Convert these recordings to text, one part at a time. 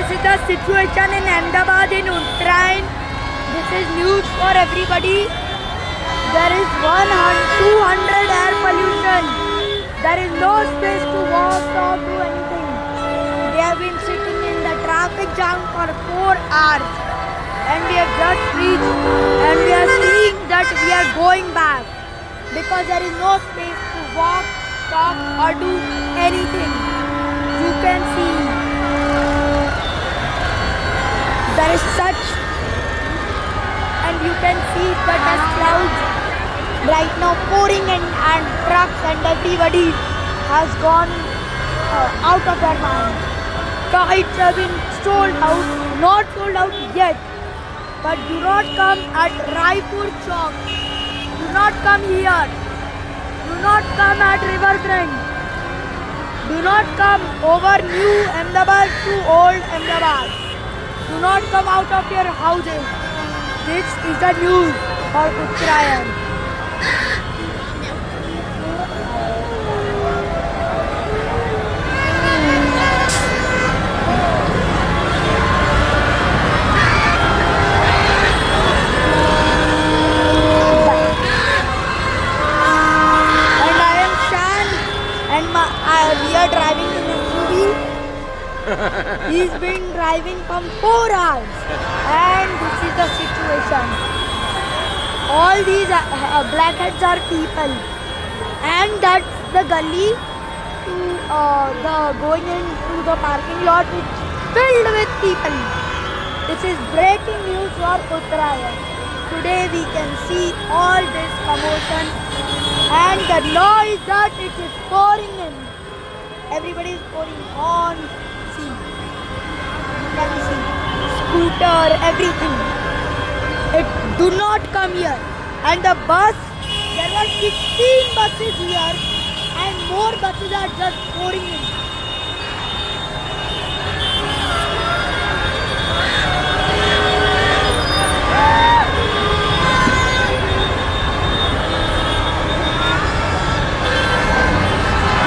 this is the situation in Ahmedabad in Uttarayan. This is news for everybody. There is 200 air pollution. There is no space to walk or do anything. We have been sitting in the traffic jam for 4 hours. And we have just reached and we are seeing that we are going back. Because there is no space to walk, talk or do anything. You can see there is such, and you can see the dust clouds right now pouring in, and trucks and everybody has gone out of their mind. Kites have been sold out, not sold out yet, but do not come at Raipur Chowk. Do not come here. Do not come at Riverfront. Do not come over New Ahmedabad to Old Ahmedabad. Do not come out of your houses. This is the news for Uttarayan. We are driving in a SUV. He's been driving from 4 hours, and this is the situation. All these blackheads are people, and that's the gully to the going into the parking lot, which filled with people. This is breaking news for Uttarayan. Today we can see all this commotion and the noise that it is pouring in. Everybody is pouring on. See, you can see scooter, everything. Do not come here. And the bus, there were 16 buses here, and more buses are just pouring in.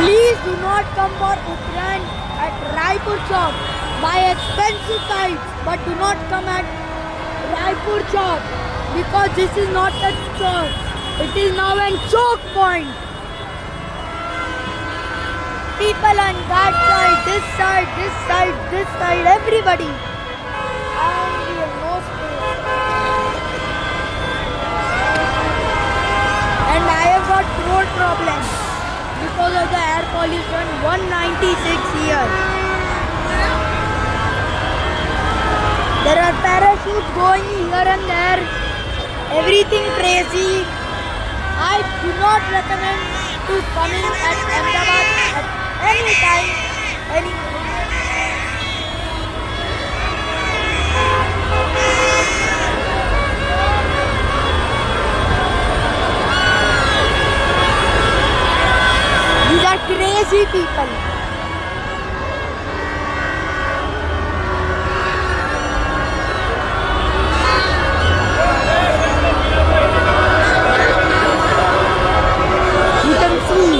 Please do not come for Uttarayan at Raipur Chowk. Buy expensive kites, but do not come at Raipur Chowk, because this is not a chowk. It is now a choke point. People on that side, this side, this side, this side, everybody. And we have no space. And I have got throat problems because of the air pollution. 196 here. There are parachutes going here and there. Everything crazy. I do not recommend to coming at Ahmedabad at any time. These are crazy people. You can see.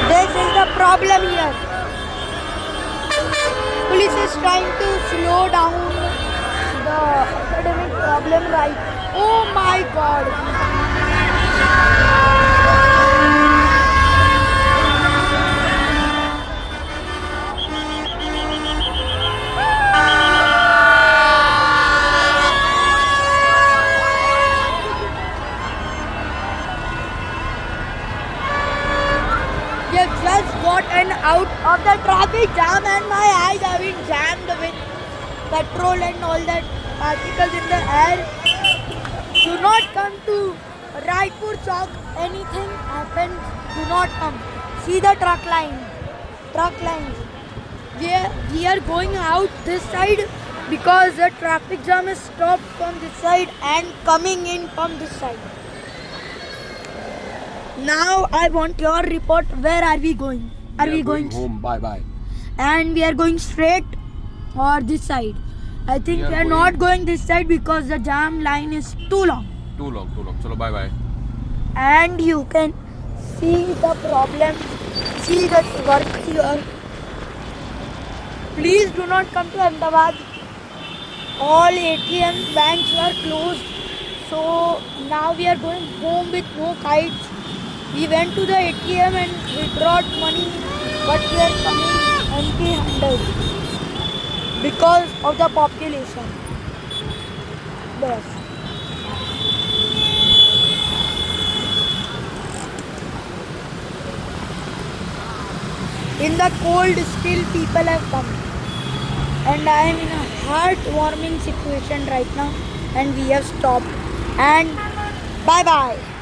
This is the problem here. Police is trying to slow down the academic problem, right? Oh my God. We have just gotten out of the traffic jam, and my eyes have been jammed with petrol and all that particles in the air. Do not come to Raipur Chowk. Anything happens, do not come. See the truck lines. We are going out this side because the traffic jam is stopped from this side and coming in from this side. Now I want your report. Where are we going? Are we going home? Bye. And we are going straight or this side? I think we are not going this side because the jam line is too long. Too long. Chalo, bye. And you can see the problem. See the work here. Please do not come to Ahmedabad. All ATMs, banks were closed. So now we are going home with no kites. We went to the ATM and withdrawed money, but we are coming empty-handed because of the population. Yes. In the cold, still people have come. And I am in a heartwarming situation right now, and we have stopped. And bye bye.